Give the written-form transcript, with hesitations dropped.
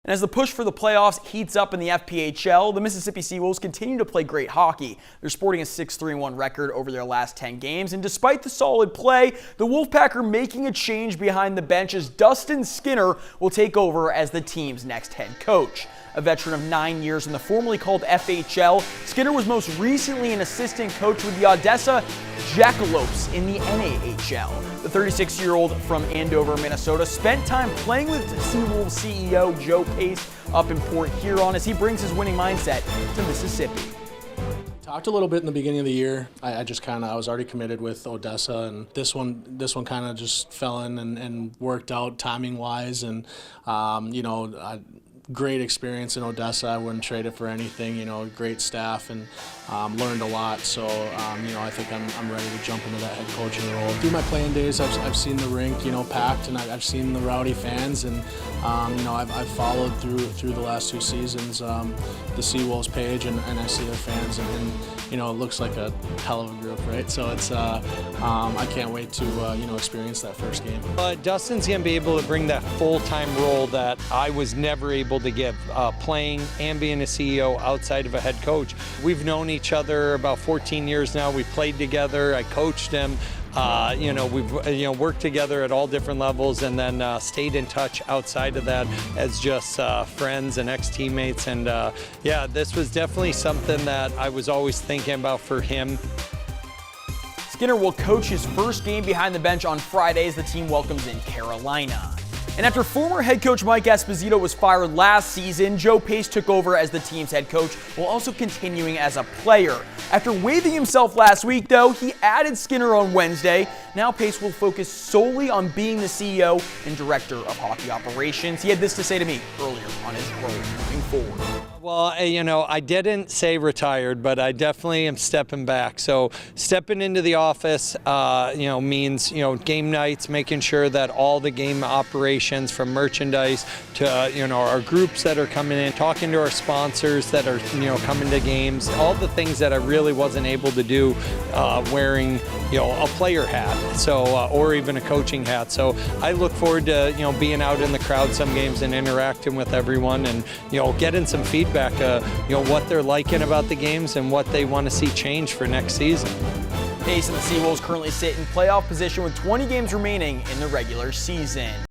And as the push for the playoffs heats up in the FPHL, the Mississippi Seawolves continue to play great hockey. They're sporting a 6-3-1 record over their last 10 games, and despite the solid play, the Wolfpack are making a change behind the bench as Dustin will take over as the team's next head coach. A veteran of 9 years in the formerly called FHL, Skinner was most recently an assistant coach with the Odessa Jackalopes in the NAHL. The 36-year-old from Andover, Minnesota, spent time playing with Seawolves CEO Joe Pace up in Port Huron as he brings his winning mindset to Mississippi. Talked a little bit in the beginning of the year. I was already committed with Odessa, and this one kind of just fell in and worked out timing wise, and great experience in Odessa. I wouldn't trade it for anything. Great staff, and learned a lot. So I think I'm ready to jump into that head coaching role. Through my playing days, I've seen the rink packed, and I've seen the rowdy fans, and I've followed through the last 2 seasons the Seawolves page, and I see their fans, and it looks like a hell of a group, right? So it's I can't wait to experience that first game. Dustin's going to be able to bring that full-time role that I was never able to give, playing and being a CEO outside of a head coach. We've known each other about 14 years now. We played together. I coached him. We've worked together at all different levels, and then stayed in touch outside of that as just friends and ex-teammates. And yeah, this was definitely something that I was always thinking about for him. Skinner will coach his first game behind the bench on Friday as the team welcomes in Carolina. And after former head coach Mike Esposito was fired last season, Joe Pace took over as the team's head coach while also continuing as a player. After waiving himself last week, though, he added Skinner on Wednesday. Now Pace will focus solely on being the CEO and director of hockey operations. He had this to say to me earlier on his role moving forward. Well, I didn't say retired, but I definitely am stepping back. So stepping into the office, means, game nights, making sure that all the game operations from merchandise to, our groups that are coming in, talking to our sponsors that are, coming to games, all the things that I really wasn't able to do wearing, a player hat, so or even a coaching hat. So I look forward to, being out in the crowd some games and interacting with everyone, and, getting some feedback, what they're liking about the games and what they want to see change for next season. Pace and the Seawolves currently sit in playoff position with 20 games remaining in the regular season.